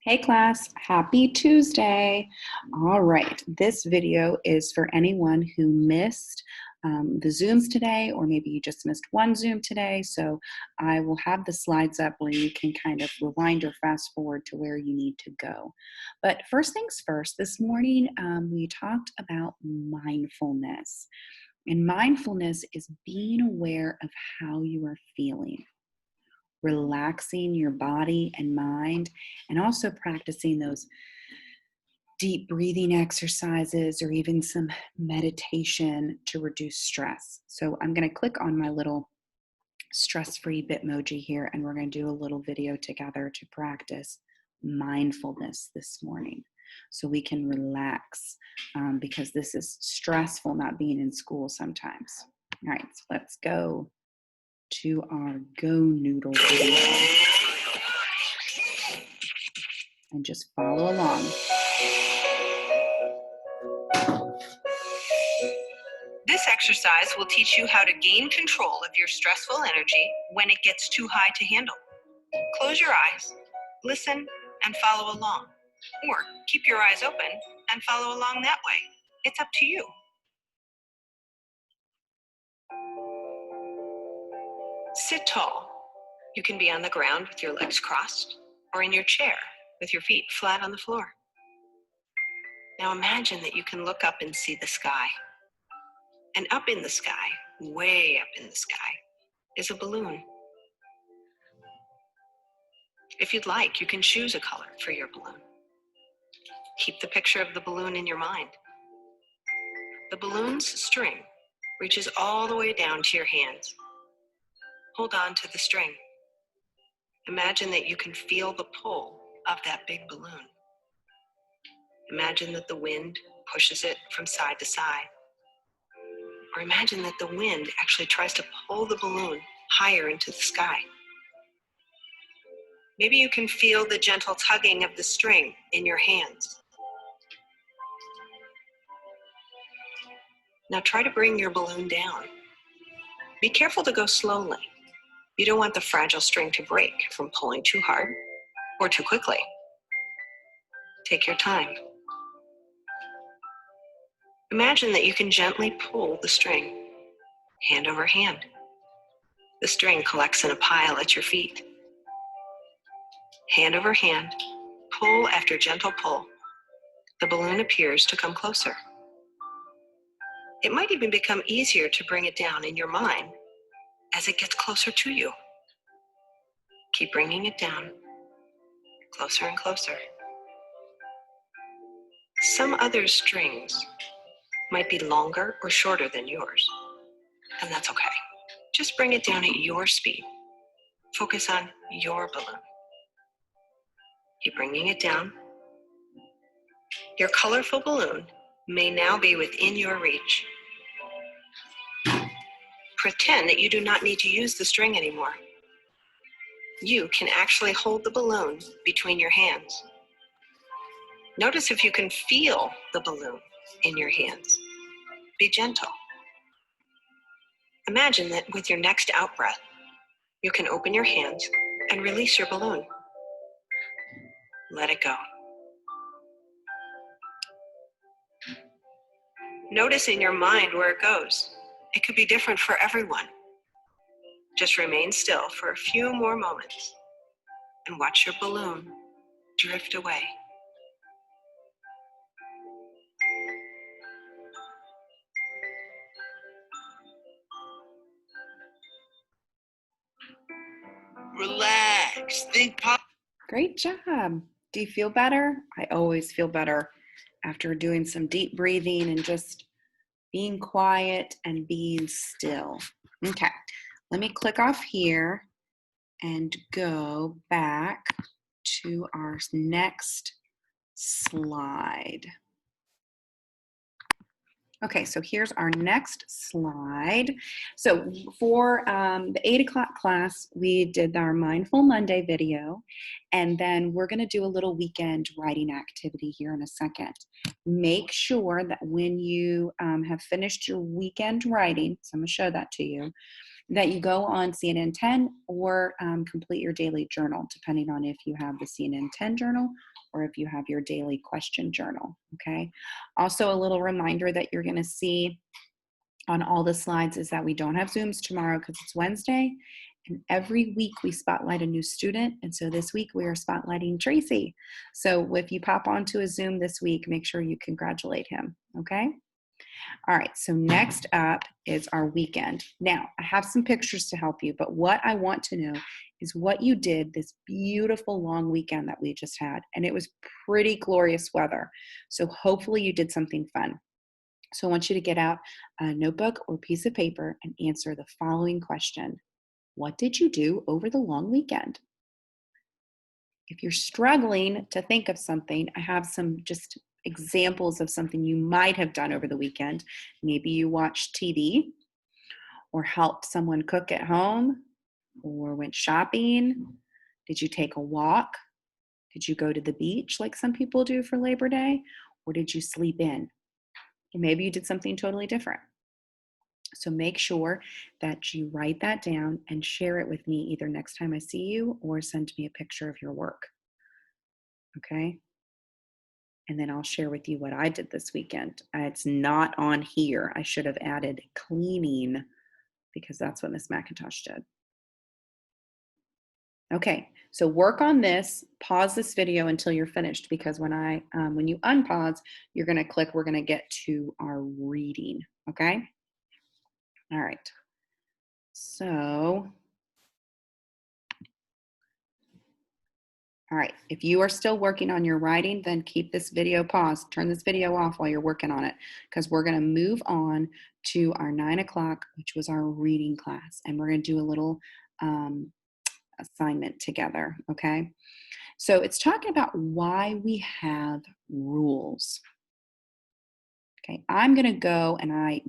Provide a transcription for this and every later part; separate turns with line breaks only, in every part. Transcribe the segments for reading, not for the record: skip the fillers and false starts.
Hey class, happy Tuesday. All right, this video is for anyone who missed the Zooms today, or maybe you just missed one Zoom today. So I will have the slides up where you can kind of rewind or fast forward to where you need to go. But first things first, this morning we talked about mindfulness. And mindfulness is being aware of how you are feeling, relaxing your body and mind, and also practicing those deep breathing exercises or even some meditation to reduce stress. So I'm going to click on my little stress-free Bitmoji here, and we're going to do a little video together to practice mindfulness this morning so we can relax because this is stressful not being in school sometimes. All right, so let's go to our Go Noodle video and just follow along.
This exercise will teach you how to gain control of your stressful energy when it gets too high to handle. Close your eyes, listen, and follow along. Or keep your eyes open and follow along that way. It's up to you. Sit tall. You can be on the ground with your legs crossed, or in your chair with your feet flat on the floor. Now imagine that you can look up and see the sky. And up in the sky, way up in the sky, is a balloon. If you'd like, you can choose a color for your balloon. Keep the picture of the balloon in your mind. The balloon's string reaches all the way down to your hands. Hold on to the string. Imagine that you can feel the pull of that big balloon. Imagine that the wind pushes it from side to side. Or imagine that the wind actually tries to pull the balloon higher into the sky. Maybe you can feel the gentle tugging of the string in your hands. Now try to bring your balloon down. Be careful to go slowly. You don't want the fragile string to break from pulling too hard or too quickly. Take your time. Imagine that you can gently pull the string, hand over hand. The string collects in a pile at your feet. Hand over hand, pull after gentle pull. The balloon appears to come closer. It might even become easier to bring it down in your mind as it gets closer to you. Keep bringing it down, closer and closer. Some other strings might be longer or shorter than yours, and that's okay. Just bring it down at your speed. Focus on your balloon. Keep bringing it down. Your colorful balloon may now be within your reach. Pretend that you do not need to use the string anymore. You can actually hold the balloon between your hands. Notice if you can feel the balloon in your hands. Be gentle. Imagine that with your next out breath, you can open your hands and release your balloon. Let it go. Notice in your mind where it goes. It could be different for everyone. Just remain still for a few more moments and watch your balloon drift away. Relax, think positive.
Great job. Do you feel better? I always feel better after doing some deep breathing and just being quiet and being still. Okay, let me click off here and go back to our next slide. Okay, so here's our next slide. So for the 8 o'clock class, we did our Mindful Monday video, and then we're gonna do a little weekend writing activity here in a second. Make sure that when you have finished your weekend writing, so I'm gonna show that to you, that you go on CNN 10 or complete your daily journal, depending on if you have the CNN 10 journal or if you have your daily question journal, okay? Also, a little reminder that you're gonna see on all the slides is that we don't have Zooms tomorrow because it's Wednesday. And every week we spotlight a new student. And so this week we are spotlighting Tracy. So if you pop onto a Zoom this week, make sure you congratulate him, okay? All right, so next up is our weekend. Now, I have some pictures to help you, but what I want to know is what you did this beautiful long weekend that we just had. And it was pretty glorious weather. So hopefully you did something fun. So I want you to get out a notebook or piece of paper and answer the following question. What did you do over the long weekend? If you're struggling to think of something, I have some just examples of something you might have done over the weekend. Maybe you watched TV or helped someone cook at home or went shopping. Did you take a walk? Did you go to the beach like some people do for Labor Day? Or did you sleep in? Or maybe you did something totally different. So make sure that you write that down and share it with me either next time I see you or send me a picture of your work. Okay? And then I'll share with you what I did this weekend. It's not on here. I should have added cleaning because that's what Miss McIntosh did. Okay, so work on this. Pause this video until you're finished because when you unpause, you're going to click. We're going to get to our reading. Okay. All right. So, all right. If you are still working on your writing, then keep this video paused. Turn this video off while you're working on it because we're going to move on to our 9 o'clock, which was our reading class, and we're going to do a little assignment together. Okay. So it's talking about why we have rules. Okay, I'm going to go, and I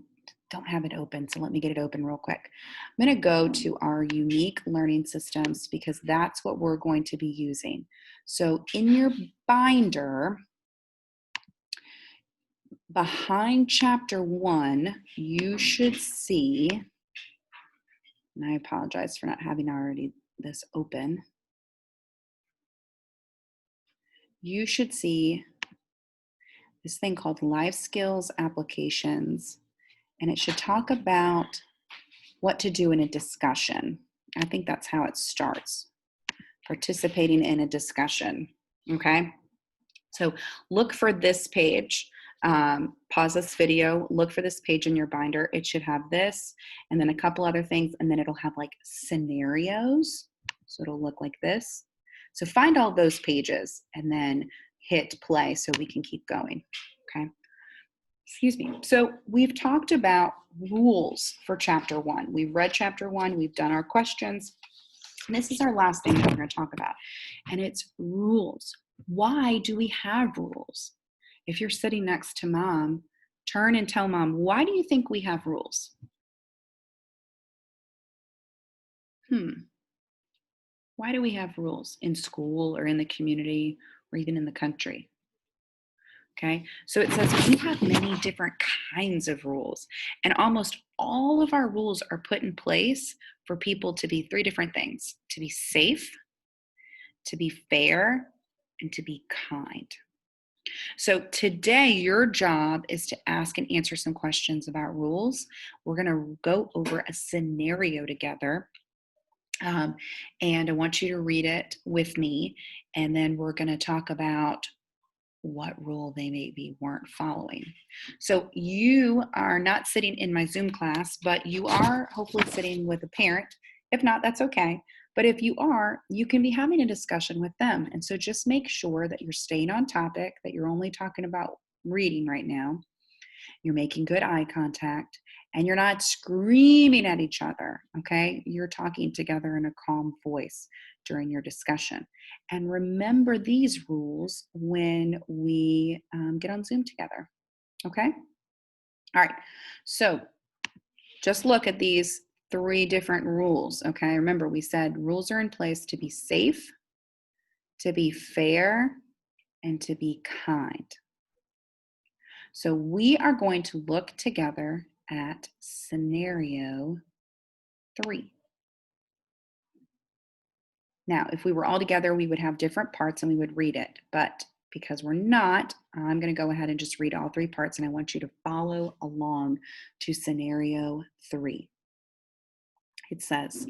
don't have it open, so let me get it open real quick. I'm going to go to our unique learning systems because that's what we're going to be using. So in your binder, behind chapter 1, you should see, and I apologize for not having already this open. You should see this thing called Life Skills Applications, and it should talk about what to do in a discussion. I think that's how it starts, participating in a discussion, okay? So look for this page. Pause this video, look for this page in your binder. It should have this and then a couple other things, and then it'll have like scenarios. So it'll look like this. So find all those pages and then hit play so we can keep going, okay? Excuse me. So we've talked about rules for chapter 1. We've read chapter 1, we've done our questions. And this is our last thing that we're going to talk about, and it's rules. Why do we have rules? If you're sitting next to mom, turn and tell mom, why do you think we have rules? Why do we have rules in school or in the community or even in the country? Okay, so it says we have many different kinds of rules, and almost all of our rules are put in place for people to be 3 different things: to be safe, to be fair, and to be kind. So today, your job is to ask and answer some questions about rules. We're going to go over a scenario together. And I want you to read it with me, and then we're going to talk about what rule they maybe weren't following. So you are not sitting in my Zoom class, but you are hopefully sitting with a parent. If not, that's okay. But if you are, you can be having a discussion with them. And so just make sure that you're staying on topic, that you're only talking about reading right now. You're making good eye contact, and you're not screaming at each other, okay? You're talking together in a calm voice during your discussion. And remember these rules when we get on Zoom together, okay? All right, so just look at these 3 different rules, okay? Remember, we said rules are in place to be safe, to be fair, and to be kind. So we are going to look together at scenario 3. Now, if we were all together, we would have different parts and we would read it. But because we're not, I'm going to go ahead and just read all 3 parts, and I want you to follow along to scenario 3. It says,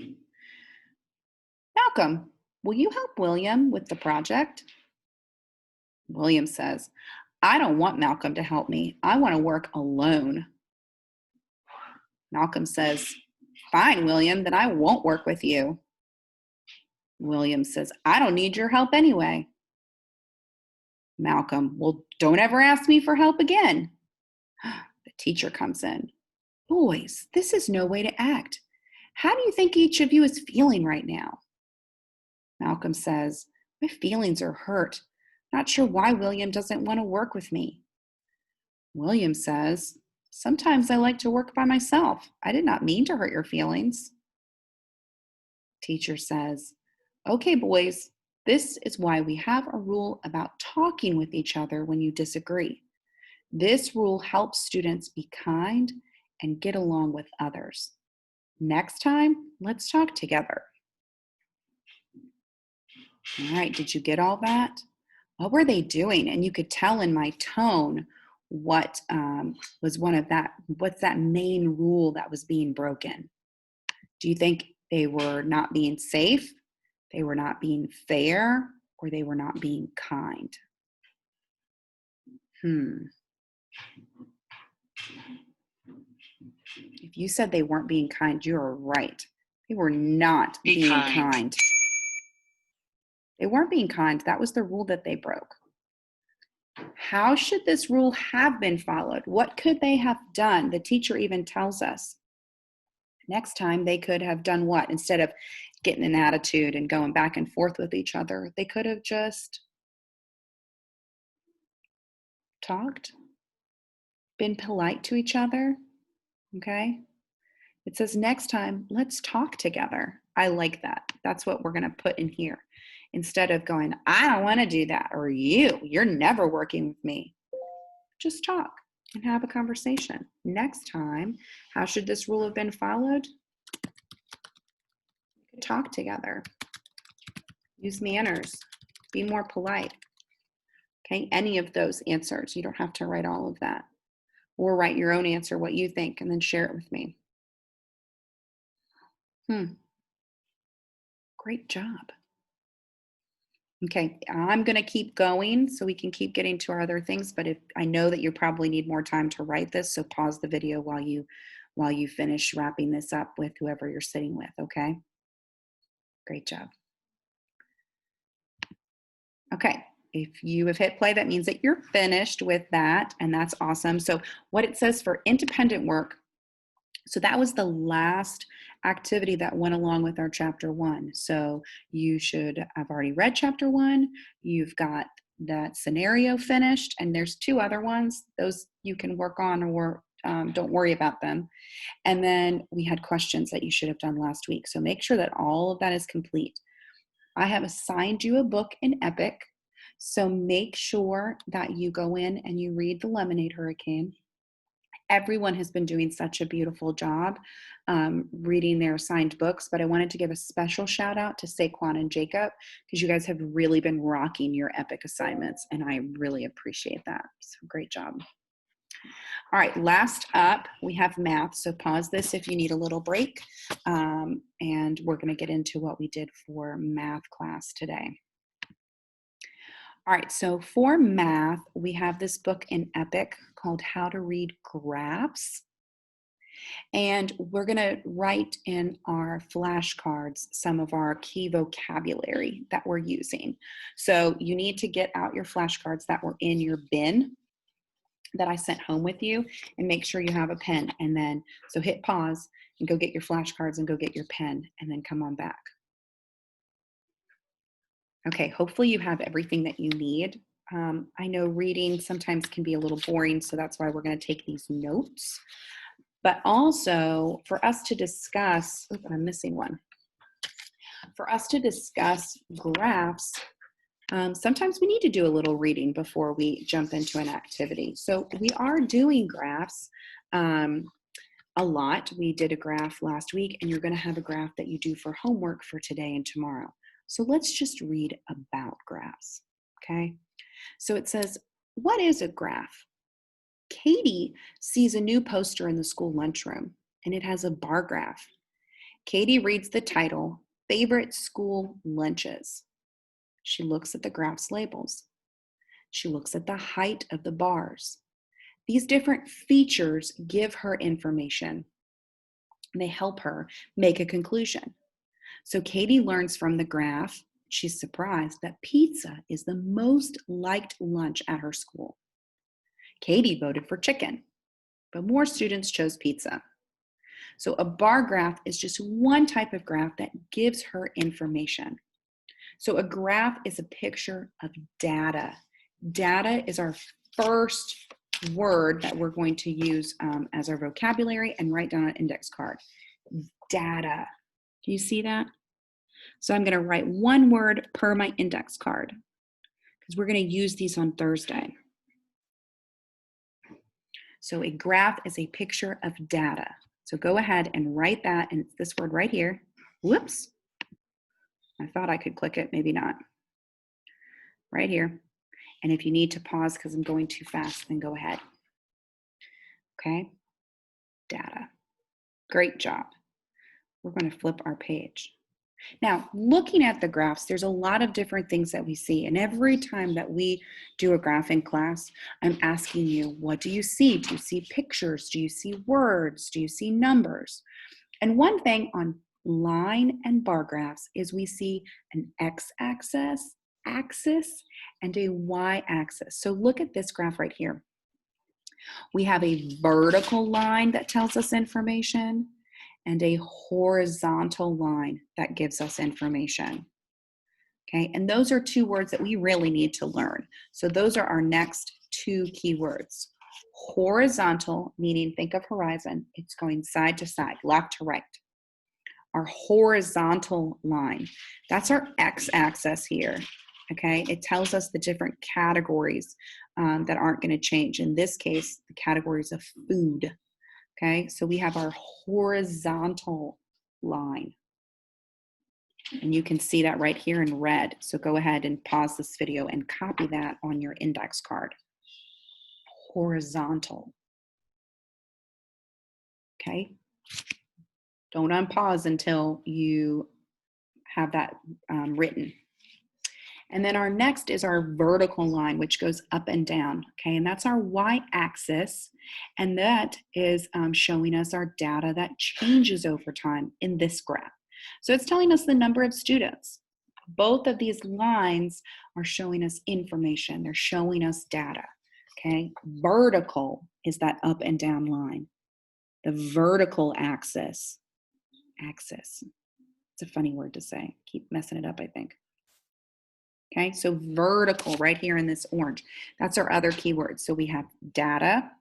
Malcolm, will you help William with the project? William says, I don't want Malcolm to help me. I want to work alone. Malcolm says, Fine, William, then I won't work with you. William says, I don't need your help anyway. Malcolm, well, don't ever ask me for help again. The teacher comes in. Boys, this is no way to act. How do you think each of you is feeling right now? Malcolm says, My feelings are hurt. Not sure why William doesn't want to work with me. William says, Sometimes I like to work by myself. I did not mean to hurt your feelings. Teacher says, Okay, boys, this is why we have a rule about talking with each other when you disagree. This rule helps students be kind and get along with others. Next time, let's talk together. All right, did you get all that? What were they doing? And you could tell in my tone what was what's that main rule that was being broken? Do you think they were not being safe, they were not being fair, or they were not being kind? If you said they weren't being kind, you're right. They were not being kind. They weren't being kind. That was the rule that they broke. How should this rule have been followed? What could they have done? The teacher even tells us. Next time they could have done what? Instead of getting an attitude and going back and forth with each other, they could have just talked, been polite to each other, okay? It says next time, let's talk together. I like that. That's what we're going to put in here. Instead of going, I don't want to do that, or you're never working with me. Just talk and have a conversation. Next time, how should this rule have been followed? Talk together. Use manners. Be more polite. Okay, any of those answers. You don't have to write all of that. Or write your own answer, what you think, and then share it with me. Great job. Okay, I'm going to keep going so we can keep getting to our other things, but if I know that you probably need more time to write this, so pause the video while you finish wrapping this up with whoever you're sitting with, okay? Great job. Okay, if you have hit play, that means that you're finished with that, and that's awesome. So what it says for independent work, so that was the last activity that went along with our chapter 1. So you should have already read chapter 1. You've got that scenario finished, and there's 2 other ones. Those you can work on, or don't worry about them. And then we had questions that you should have done last week. So make sure that all of that is complete. I have assigned you a book in Epic. So make sure that you go in and you read The Lemonade Hurricane. Everyone has been doing such a beautiful job reading their assigned books, but I wanted to give a special shout out to Saquon and Jacob because you guys have really been rocking your Epic assignments, and I really appreciate that. So great job. All right, last up, we have math. So pause this if you need a little break, and we're going to get into what we did for math class today. All right, so for math, we have this book in Epic called How to Read Graphs. And we're going to write in our flashcards some of our key vocabulary that we're using. So you need to get out your flashcards that were in your bin that I sent home with you, and make sure you have a pen. And then, so hit pause and go get your flashcards and go get your pen, and then come on back. Okay, hopefully you have everything that you need. I know reading sometimes can be a little boring, so that's why we're going to take these notes. But also for us to discuss, I'm missing one. For us to discuss graphs, sometimes we need to do a little reading before we jump into an activity. So we are doing graphs a lot. We did a graph last week, and you're going to have a graph that you do for homework for today and tomorrow. So let's just read about graphs, okay? So it says, what is a graph? Katie sees a new poster in the school lunchroom, and it has a bar graph. Katie reads the title, Favorite School Lunches. She looks at the graph's labels. She looks at the height of the bars. These different features give her information. They help her make a conclusion. So Katie learns from the graph, she's surprised that pizza is the most liked lunch at her school. Katie voted for chicken, but more students chose pizza. So a bar graph is just one type of graph that gives her information. So a graph is a picture of data. Data is our first word that we're going to use as our vocabulary and write down on an index card. Data. Do you see that? So I'm going to write one word per my index card because we're going to use these on Thursday. So a graph is a picture of data. So go ahead and write that, and it's this word right here. Whoops. I thought I could click it, maybe not. Right here. And if you need to pause because I'm going too fast, then go ahead. Okay? Data. Great job. We're going to flip our page. Now, looking at the graphs, there's a lot of different things that we see. And every time that we do a graph in class, I'm asking you, what do you see? Do you see pictures? Do you see words? Do you see numbers? And one thing on line and bar graphs is we see an x-axis, and a y-axis. So look at this graph right here. We have a vertical line that tells us information and a horizontal line that gives us information. Okay, and those are two words that we really need to learn. So those are our next two keywords. Horizontal, meaning think of horizon, it's going side to side, left to right. Our horizontal line, that's our x-axis here. Okay, it tells us the different categories that aren't going to change. In this case, the categories of food. Okay, so we have our horizontal line. And you can see that right here in red. So go ahead and pause this video and copy that on your index card. Horizontal. Okay, don't unpause until you have that written. And then our next is our vertical line, which goes up and down, okay? And that's our y-axis, and that is showing us our data that changes over time in this graph. So it's telling us the number of students. Both of these lines are showing us information. They're showing us data, okay? Vertical is that up and down line. The vertical axis. It's a funny word to say. Keep messing it up, I think. Okay, so vertical right here in this orange. That's our other keyword. So we have data,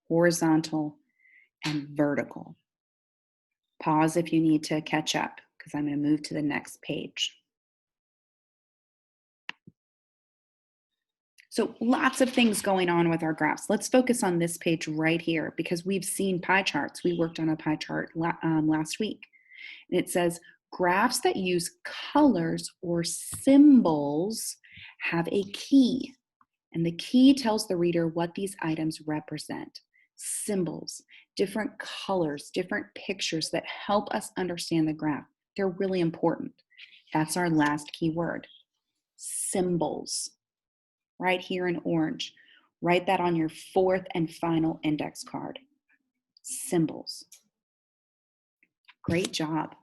horizontal, and vertical. Pause if you need to catch up because I'm going to move to the next page. So lots of things going on with our graphs. Let's focus on this page right here because we've seen pie charts. We worked on a pie chart last week. And it says, graphs that use colors or symbols have a key, and the key tells the reader what these items represent. Symbols, different colors, different pictures that help us understand the graph. They're really important. That's our last key word, symbols, right here in orange. Write that on your fourth and final index card, symbols. Great job.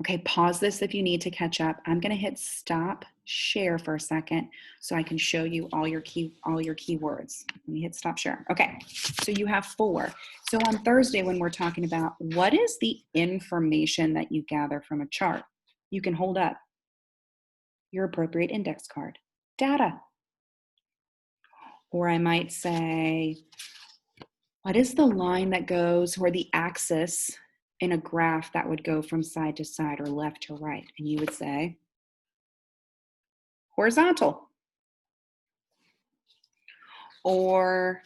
Okay, pause this if you need to catch up. I'm going to hit stop share for a second so I can show you all your keywords. Let me hit stop share. Okay, so you have 4. So on Thursday when we're talking about what is the information that you gather from a chart, you can hold up your appropriate index card, data. Or I might say, what is the line that goes, or the axis in a graph that would go from side to side or left to right? And you would say horizontal. Or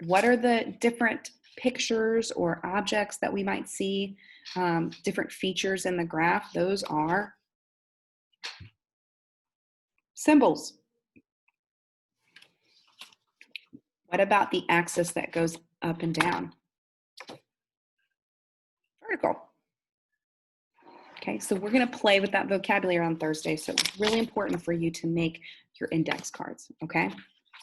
what are the different pictures or objects that we might see, different features in the graph, those are symbols. What about the axis that goes up and down? Vertical. Okay, so we're going to play with that vocabulary on Thursday. So it's really important for you to make your index cards, okay?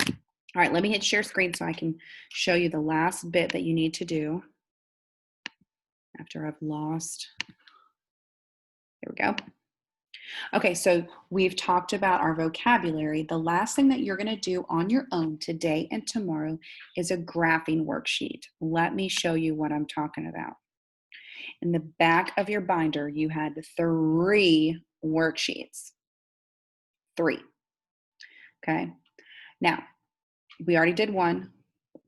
All right, let me hit share screen so I can show you the last bit that you need to do after I've lost. There we go. Okay, so we've talked about our vocabulary. The last thing that you're going to do on your own today and tomorrow is a graphing worksheet. Let me show you what I'm talking about. In the back of your binder, you had 3 worksheets. 3. Okay. Now, we already did one.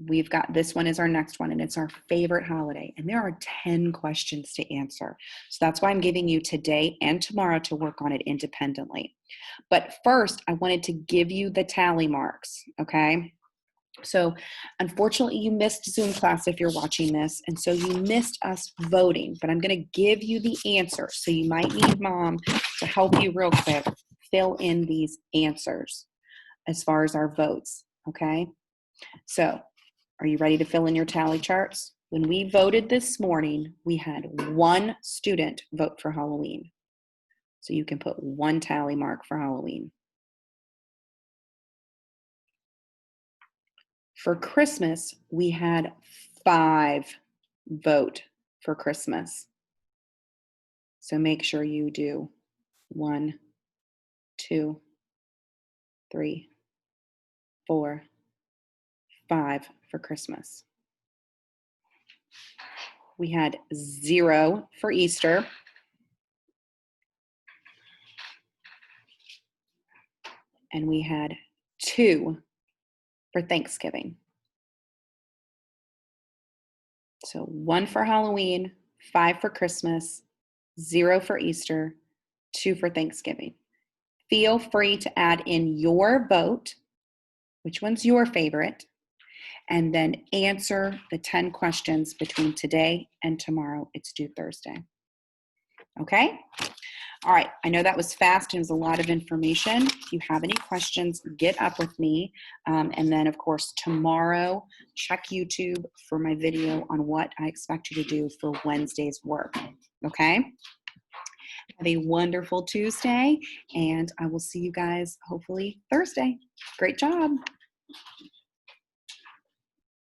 We've got this one is our next one, and it's our favorite holiday. And there are 10 questions to answer. So that's why I'm giving you today and tomorrow to work on it independently. But first, I wanted to give you the tally marks, okay? So unfortunately, you missed Zoom class if you're watching this, and so you missed us voting, but I'm going to give you the answer. So you might need mom to help you real quick fill in these answers as far as our votes, okay? So are you ready to fill in your tally charts? When we voted this morning, we had 1 student vote for Halloween. So you can put 1 tally mark for Halloween. For Christmas, we had 5 vote for Christmas. So make sure you do 1, 2, 3, 4, 5 for Christmas. We had 0 for Easter. And we had 2 for Thanksgiving. So 1 for Halloween, 5 for Christmas, 0 for Easter, 2 for Thanksgiving. Feel free to add in your vote, which one's your favorite, and then answer the 10 questions between today and tomorrow. It's due Thursday. Okay? All right, I know that was fast and it was a lot of information. If you have any questions, get up with me. And then, of course, tomorrow, check YouTube for my video on what I expect you to do for Wednesday's work. Okay? Have a wonderful Tuesday, and I will see you guys hopefully Thursday. Great job.